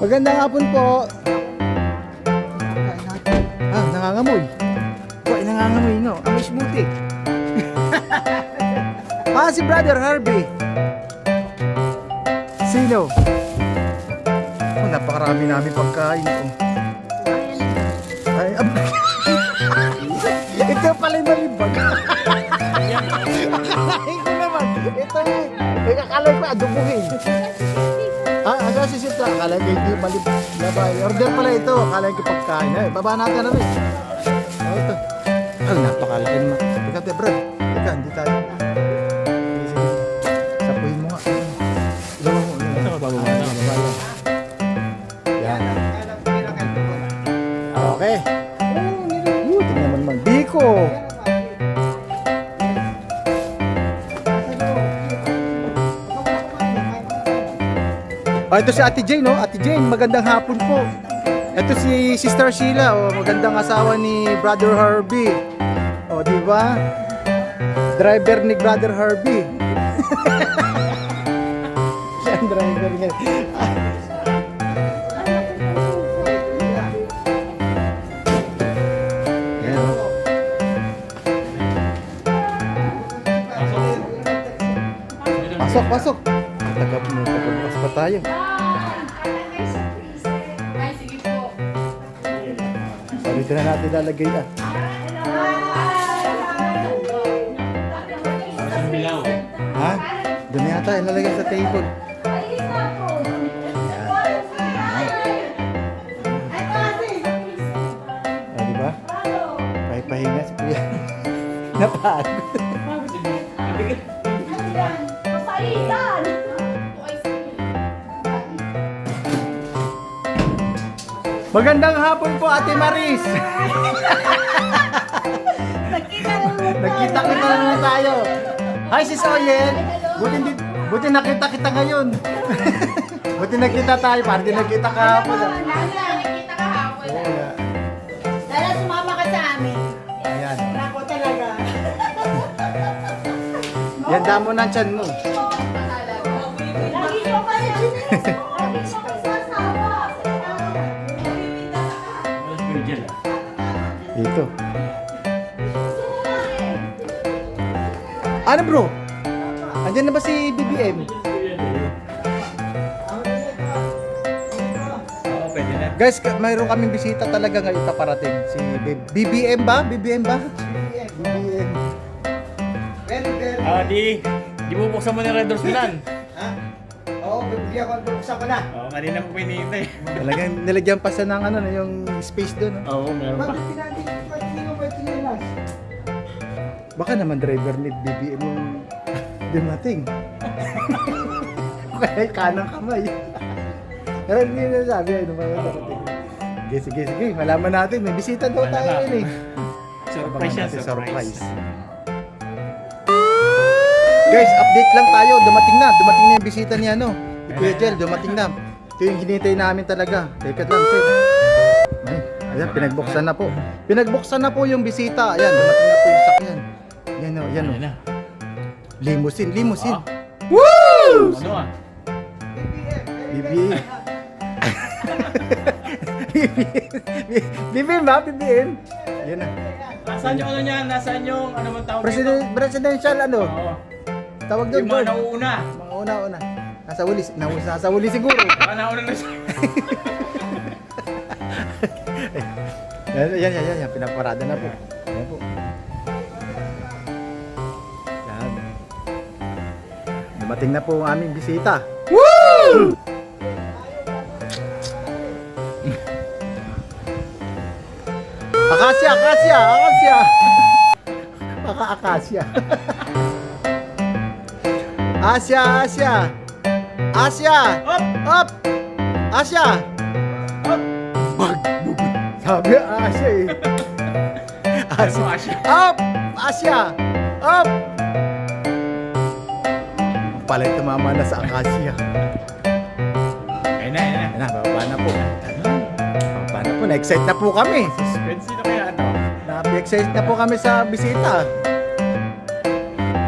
Magandang hapon po. Nangangamoy. Nangangamoy, no? Amoy smoothie. Si Brother Harvey. Sino? Napakarami namin pagkain. Ay, ito pala yung malibag. Akalain ko naman. Ito yung, akalain ko adubuhin. Asa si Sita? Akalain ko hindi malibag. Order pala ito. Akalain ko pagkain. Baba natin na rin. Ito. Napakalaki naman. Teka, Brad. Teka, hindi tayo. Sapuhin mo nga. Ito ka bababa na. Yan. Okay. Tingnan naman man. Biko. Ito si Ate Jane, no? Ate Jane, magandang hapon po. Ito si Sister Sheila, magandang asawa ni Brother Harvey. Di ba? Driver ni Brother Harvey. Siya ang driver niya. Pasok. Tagapagpas pa tayo. Ay, sige po. Dito na natin lalagay na. Ha? Doon na yata ilalagay sa table. Diba? Pahinga si Kuya. Napagod. Magandang hapon po, Ate Maris. Nagkita na naman tayo. Hi, Sis Oyen. Buti nakita kita ngayon. Buti nakita tayo, parang di nakita kahapon. Nakita kahapon. Dala sumama ka sa amin. Ayan. Ako talaga. Yan damo ng tiyan mo. Lagi ko pa rin Dito. Ano bro? Andiyan na ba si BBM? Guys, mayroon kaming bisita talaga ngayon paparating. Si BBM ba? BBM ba? BBM. Di bubuksan mo ng Red Doors Milan. Oo, bibigyan ko, bubuksan ko na. Oo, kanina po pinihintay. Talagang nilagyan pa siya ng yung space doon. No? Oo, meron pa. Bakit hindi mo may tinilas? Baka naman driver ni BBM yung dumating. Kaya kanang kamay. Pero hindi na sabi, ano ba darating? Sige. Malaman natin. May bisita daw tayo yun eh. Surprise yan, surprise. Guys, update lang tayo. Dumating na yung bisita ni ano. Ni Kuya Jel, dumating na. Ito yung hinintay namin talaga. Teka lang, sir. Ayan, pinagbuksan na po. Pinagbuksan na po yung bisita. Ayan, dumating na po yung sakyan. Yan o. Limousine. Ah. Woo! Ano BBM. BBM ba? BBM? Yan na. Nasaan yung ano niyan? Nasaan yung ano man tawag Presidential ano? Oo. Tawag doon. Yung mga nauuna. Mga una. Nasa huli siguro. Baka nauna na siya. Yan. Pinaparada na po. Yan po. Yan. Dumating na po ang aming bisita. Woo! Akasya. Akasya. Asya. Up. Asya. Up. Bag. Sabi Asya eh. Ano Asya? Up. Asya. Up. Pala'y tumama na sa Akasya. Ayun na. Bababa na po. Na-excite na po kami. Suspense na kaya ito. Na-excite na po kami sa bisita.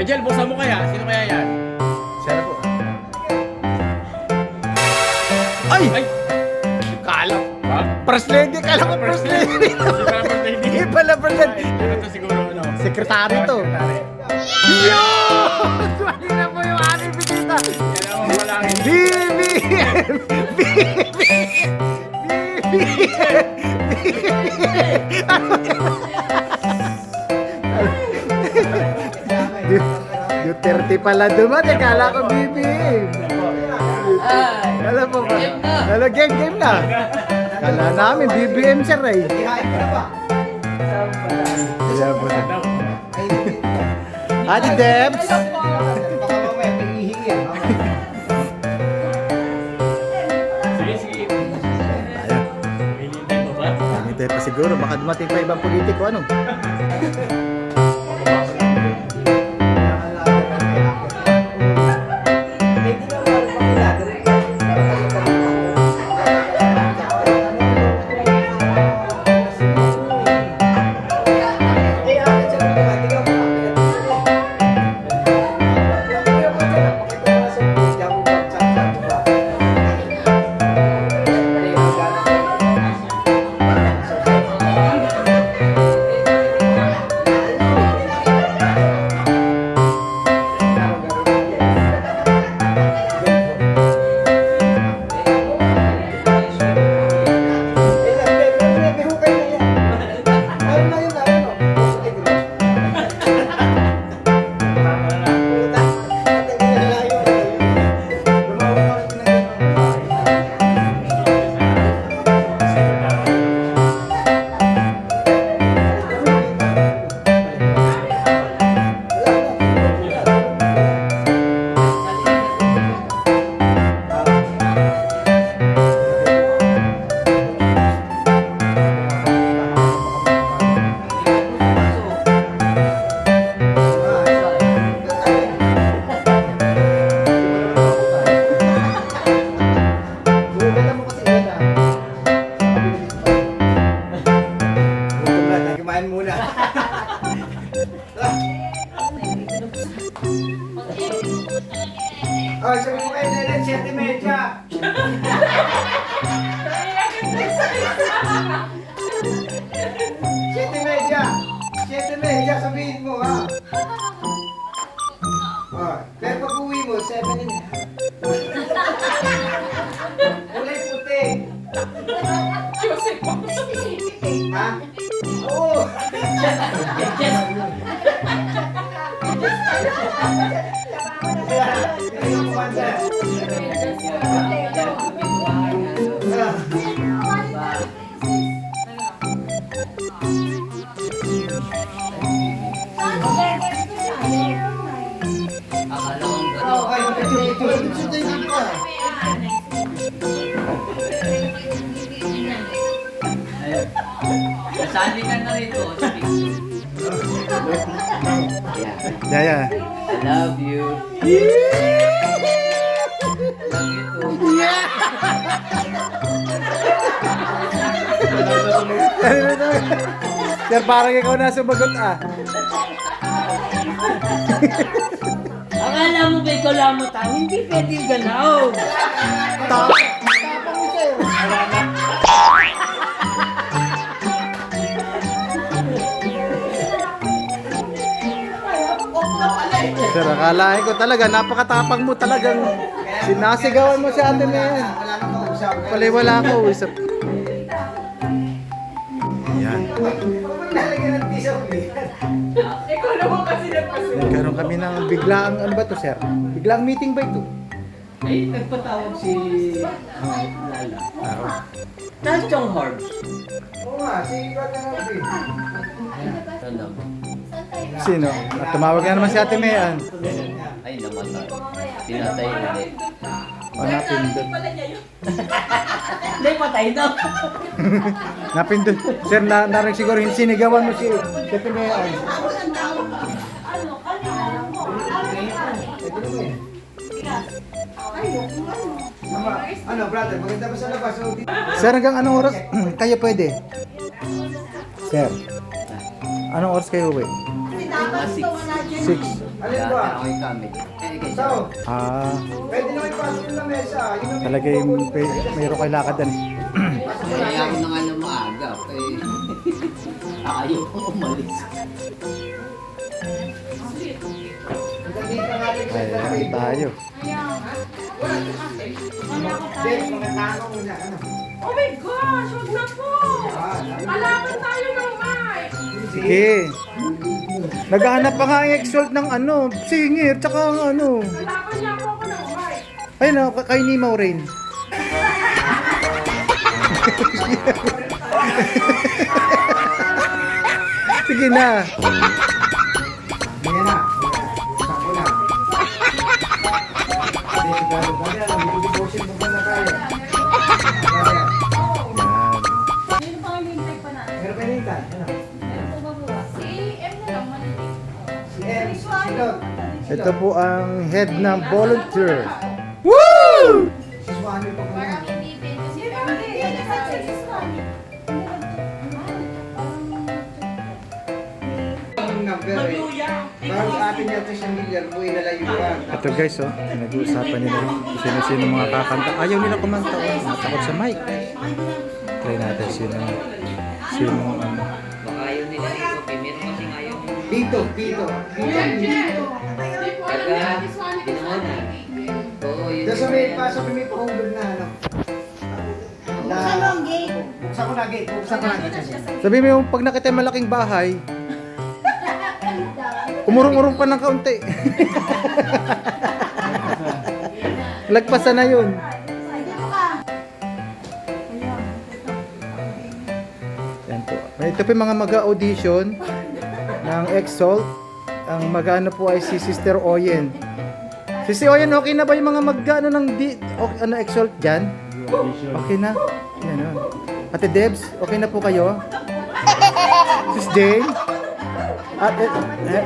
Jel, buksan mo kaya? Sino kaya yan? Siya na po. Ay! Ay! First lady, kala ko first lady. Hindi pala first lady. Hindi pala first lady. Ano to siguro, ano? Sekretary to. Sekretary. Yo! Mali na po yung aking bisita. Yan ang mamalangin. BBM! Duterte pala dumating, kala ko BBM. Alam mo ba? Alam, game na. Kala namin BBM sir eh. Ihain ko na ba? Ayan po na. Ate Debs! Baka mamaya panghihingi yan. Sige, sige. Ayan. Hinihintay mo ba? Hintay pa siguro, baka dumating pa ibang politiko, ano? Kumain muna. Oh, sabi mo kayo na 7:30. 7:30, sabihin mo ha. Oh, pero pag uwi mo, 7:30. Kulay puti. Ha? Oo. Kasali ka na rito. Yeah. I love you. Love you too. Sir, parang ikaw na sumagot ah. Akala mo ba ikaw lang mo tao? Hindi pwede ganaw. Sir, akalain ko talaga, napakatapang mo talagang sinasigawan mo si ate na yan. Wala nang kausap. Pala wala ako usap. Yan. Lalagyan ng piso. Nagkaroon kami ng biglaang, ano ba to sir? Biglaang meeting ba ito? Ay, nagpatawag si Lala. Oo. Nasa Chong Herbs. Oo nga, si Brother Robin. Ano? Sino? At tumawag na naman si ate Mayan. Ay, namatay. Tinatay ulit. O, napindot. Hindi, patay na. Napindot. Sir, narinig siguro yung sinigawan mo si ate Mayan. Ano, brother, maganda ba sa labas? So, Sir, hanggang anong oras kayo pwede? Sir, anong oras kayo uwi? 6. alin ba? Ako yung kami. So, Ah, pwede naman ipasok yung lamesa. Yun ang talaga yung mayroon kayo lakad din. pasok Kaya ako na nga na maaga. Ayaw ko umalis. Ayan tayo. Dave, mga tanong muna, ano? Oh my gosh, wag na po! Kalaban tayo ng mic! Sige. Naghahanap pa nga ang exalt ng ano, singer, tsaka ang ano. Kalaban niya po ako ng mic! Ayun na, kay ni Maureen. Sige na. Ayan na. Sako na. Hindi, sigado ba yan? Mag-devotion mo ba na tayo? Ayan. Yan. Sino pa ang lintay pa natin? Meron kayo nita? Ano? Ano po ba? Si M na lang, maliit. Si M, si Lord. Ito po ang head ng volunteer. Woo! Si Swami pa ko na. Parang hindi din. Si M hindi. Si Swami. Ang number eh. Parang sa atin yata siyang milyar, buhay na layuan. Ito guys, oh, nag-uusapan nila sino-sino mga kakanta. Ayaw nila kumanta, oh. Matakot sa mic. Try natin sino ano. Baka ayaw nila dito. Meron kasi ngayon. Dito, dito. Dito. Kaya, ginawa na. Oo, yun. Doon sa may pahulog na ano. Buksan mo ang gate. Buksan ko na gate. Buksan ko na gate. Sabi mo yung pag nakita yung malaking bahay, umurong-urong pa ng kaunti. Lagpasan na yun. Yan po. Ito po yung mga mag-audition ng Exalt. Ang mag-ano po ay si Sister Oyen. Sister Oyen, okay na ba yung mga mag-ano ng Exalt dyan? Okay na? Yan o. Ate Debs, okay na po kayo? Sis Jane?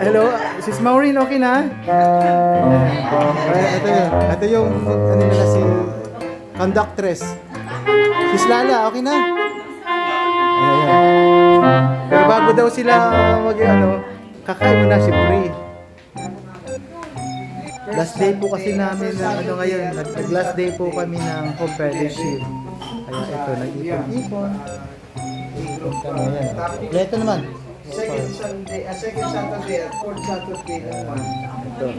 Hello, Sis Maureen, okay na? Ito yung ano nila si conductress. Sis Lala, okay na? Ayan. Pero bago daw sila kakain muna si Brie. Last day po kasi namin na ngayon, nag-last day po kami ng competition. Ayan, ito, nag-ipon-ipon. Ayan, kompleto naman. Second Saturday at fourth Saturday naman. Ito.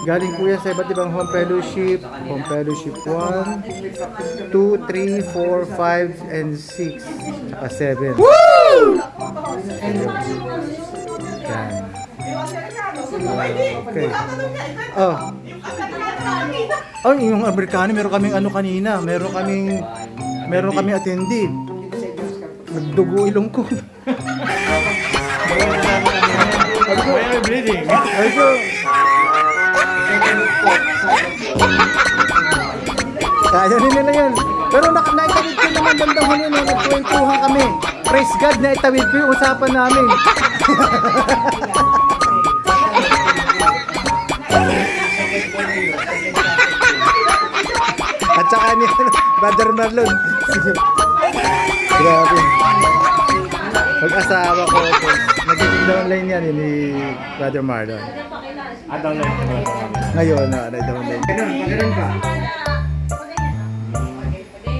Galing po yan sa iba't ibang home fellowship. Home fellowship 1, 2, 3, 4, 5, and 6. Saka 7. Woo! Yan. Okay. Oh. Oh, yung Amerikano, meron kaming ano kanina. Meron kaming attendee. Nagdugo ilong ko. Why are you bleeding? Ay ko. Kaya rin nila yan. Pero naitawid ko naman bandang huli na nagkwentuhan kami. Praise God, naitawid ko yung usapan namin. At saka ni Brother Marlon. Grabe. Mag-asawa ko. Nagiging downline yan ni Brother Marlon. Adong lang. Ngayon, downline. Ganun ka.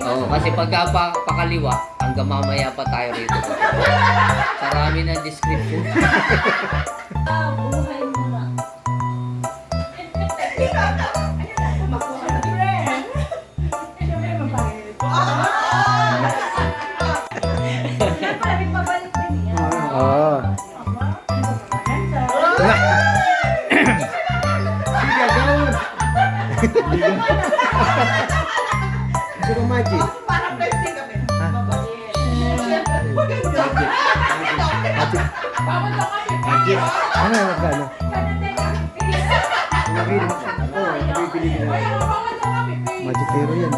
Oo, kasi pagka pakaliwa, hanggang mamaya pa tayo rito. Sarami ng description. Buhay mo na. Oo. Sige, gawin. Gusto kong magic. Parang pwede kami. Bawal lang kami. Magic. Ano yung magkano? Nabili ko. Oo, nabibili ko na. Bawal lang kami. Magic hero yan.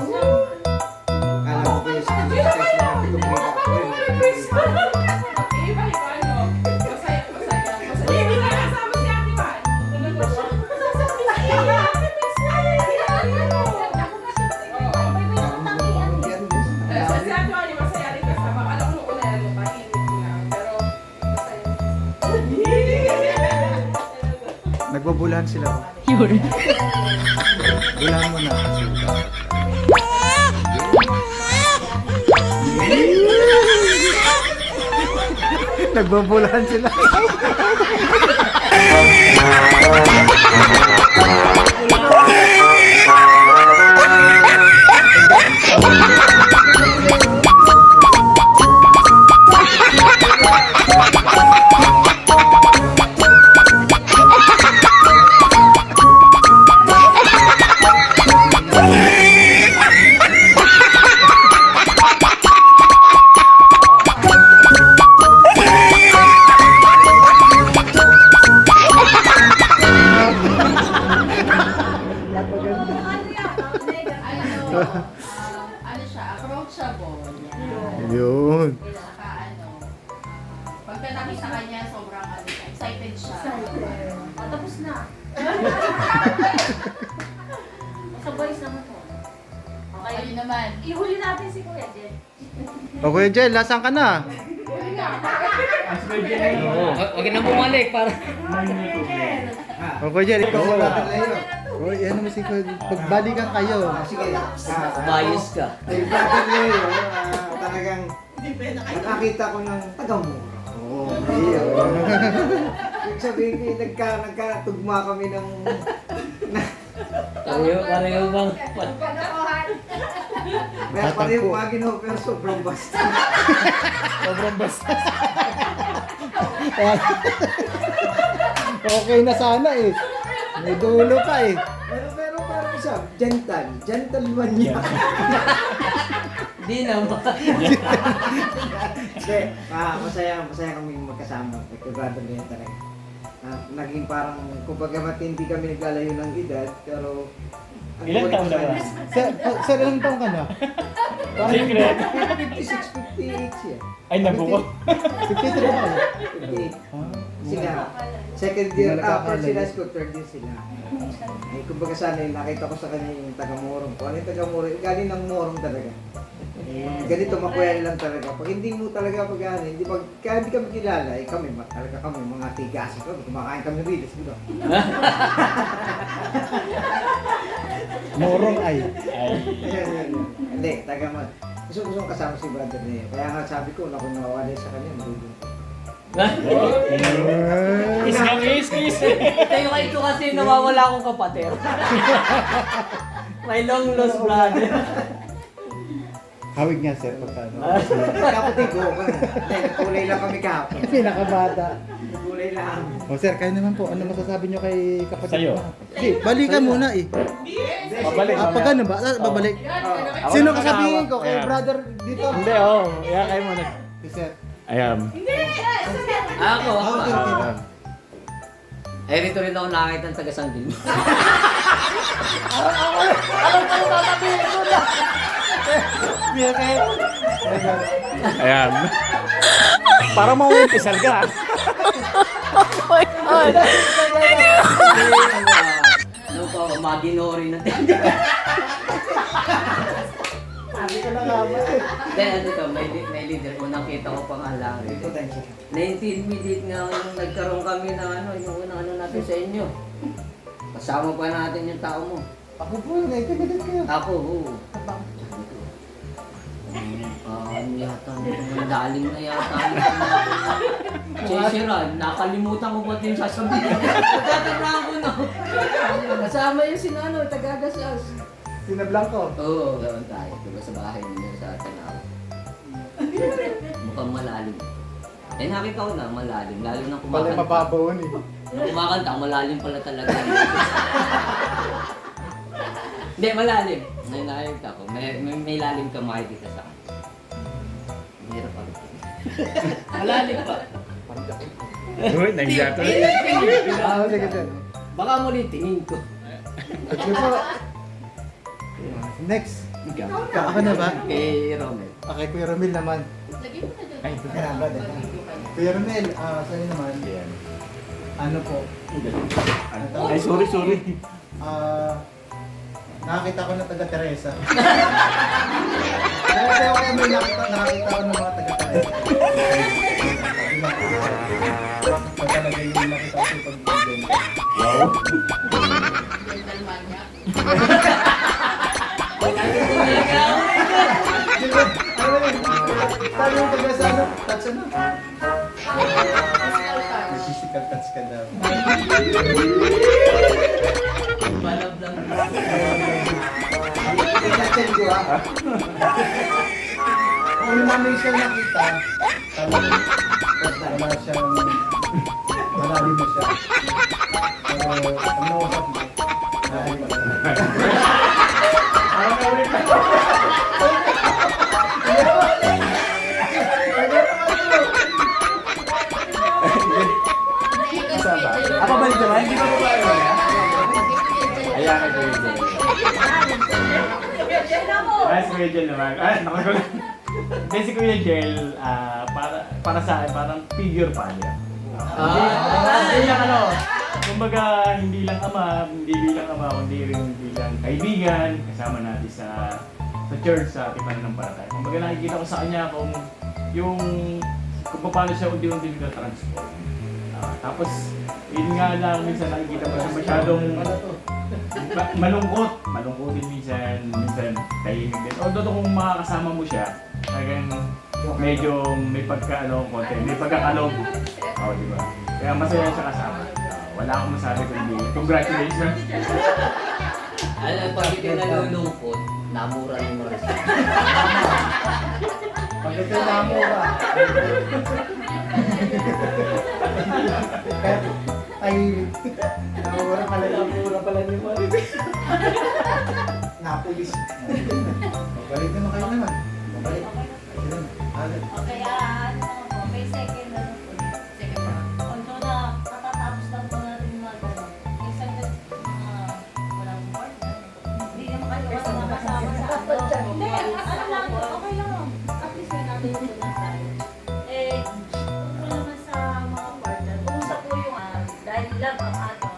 Kala ko kayo sa test na natin kung may ako. Nagbubulahan sila. Bulahan mo na. Nagbubulahan sila. Ano siya, approachable. Yan. Yun. Pinaka ano. Pagka nakita kanya, sobrang ano, excited siya. Tapos na. Sa boys naman po. Okay. Ayun naman. Ihuli natin si Kuya Jen. O Kuya Jel, lasan ka na? Huwag na bumalik para... O Kuya Jel, ikaw wala. Layo. O, ano mo si Kuya Jel? Pagbalikan kayo. Sige. Bias ka. Kay Brother Leo, talagang nakakita ko ng taga-mura. Oo. Ibig sabihin, nagkatugma kami ng... Pareho bang... Pagkakuhan. Kaya pareho magino, pero sobrang basta. Sobrang basta. Okay na sana eh. May dulo pa eh. Pero parang siya, gentleman niya. Di naman. Hindi, masaya kami magkasama. Kay Brother Leo talaga. Naging parang, kumbaga matindi kami naglalayo ng edad, pero... Ilan taon na ba? Sir, ilang taong ka na? Secret. 56, 58 siya. Ay, nabuko. 53 na kayo? 58. Sila, second year, Nagkakalayo. first year high school, third year sila. Ay, kumbaga sana, nakita ko sa kanya yung taga-Morong. Kung ano yung taga-Morong, galing ng Morong talaga. Ganito, makuyan lang talaga. Pag hindi mo talaga pag-ano, kaya hindi kami kilala, eh kami, talaga kami, mga tigas kami, kumakain kami rilis, dito. Morong ay. Yan. Hindi, taga-man. Gusto kasama si Brother Leo. Kaya nga sabi ko, kung nawawala sa kanya, marunong. Kiss. Ito kasi nawawala akong kapatid. May long lost brother. Hawig nga sir, pagkano. Kapatid ko, nagkulay lang kami kahapon. Pinakabata. Nagkulay lang. O sir, kayo naman po, ano masasabi nyo kay kapatid Sa'yo. mo? Hindi, balikan muna eh. Pabalik. Pag ano ba? Babalik. Ako Sino na kasabihin nakahawak. ko? Kay Ayan. brother dito? Hindi, oh. Kaya kayo muna. Si sir. Ayan. Ako. Okay, okay. Eh, rito rin ako nakakita ng taga-Sandil. Ayan. Para mauumpisal ka. Ano pa, maginori na tindi. Sabi ko na nga ba eh. Then ano to, may leader. Unang kita ko pa nga lang. Potential. Na-intimidate nga ako nung nagkaroon kami ng ano, yung unang ano natin sa inyo. Kasama pa natin yung tao mo. Ako po, nagkagalit kayo. Ako, oo. Ano yata, malalim na yata. Chesiran, nakalimutan ko ba din sasabihin. Nagtatandaan ko na. Kasama yung sinano, tagagasas. Sina Blanco. Oo, gawin tayo. Diba sa bahay ninyo sa Tanaw? Mukhang malalim. Eh nakita ko na, malalim. Lalo na Pala kumakanta. mababaw eh. Nung kumakanta, malalim pala talaga. Hindi, malalim. May nakita ko. May lalim ka makikita sa akin. Hirap ako. Malalim pa. Uy, nandiyan to. Ah, sige sir. Baka muli tingin ko. Sige po. Next. Ikaw. Ako na ba? Kay Romel. Okay, Kuya Romel naman. Lagyan mo na doon. Ay, Kaya brother. Kuya Romel, sa'yo naman. Ayan. Ano po? Ay, sorry. Nakakita ko ng taga Teresa. Kaya kaya may nakakita ko ng mga taga Teresa. Pag talaga yung nakita ko yung pagbibigyan. Wow. Gentleman niya. Sabi yung taga sa ano? Touch ano? ka daw. Balab lang. Kinachan ko ha. Kung namin siya nakita, wala siyang malalim na siya. Pero ang nausap mo, ay Ako balik naman, hindi ba babae ba yan? Ayan ka Kuya Jel. Ay, si Kuya Jel naman. Ay, nakagulat. Hindi, si Kuya Jel, para sa akin, parang figure pa niya. Hindi lang ano, kumbaga hindi lang ama, kundi rin bilang kaibigan, kasama natin sa church, sa ating pananampalataya. Kumbaga nakikita ko sa kanya kung paano siya unti-unti nag-transform. Tapos, yun nga lang, minsan nakikita mo siya masyadong malungkot. Malungkot din minsan tahimik din. Although kung makakasama mo siya, talagang medyo may konti, may pagkakalog. Oo, di ba? Kaya masaya siya kasama. Wala akong masabi kundi congratulations. Ano, pag ito nalulungkot, namura ng mga pag ito namura. Ay, namura pala ni Maris. Napulis. Balik naman kayo naman. Balik. Okay, ano po, may second na po. Although na katatapos lang po natin mag-ano. Minsan walang partner. Hindi naman kayo kasama sa ano. Hindi, ano lang, okay lang. At least may natutunan tayo. Tungkol naman sa mga partner, kung sa po yung dahil love ang ato,